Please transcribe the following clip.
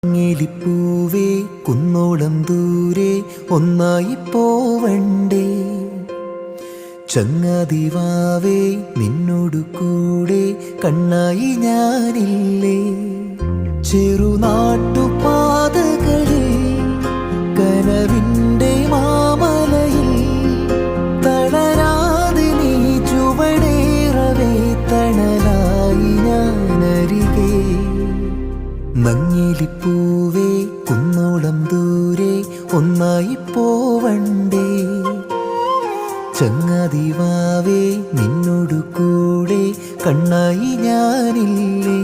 ിപ്പൂവേ കുന്നോളം ദൂരെ ഒന്നായി പോവണ്ടേ, ചങ്ങാതിവാവേ നിന്നോടു കൂടെ കണ്ണായി ഞാനില്ലേ. ചെറുനാട്ടുപാതകളിൽ കനവിൻ്റെ മാമലയിൽ തളരാതെ നീ ചുവടേറവേ തണലായി ഞാനരികെ. നങ്ങിലിപ്പൂവേ കുന്നോളം ദൂരെ ഒന്നായി പോവണ്ടേ, ചങ്ങാതിവാവേ നിന്നോടു കൂടെ കണ്ണായി ഞാനില്ലേ.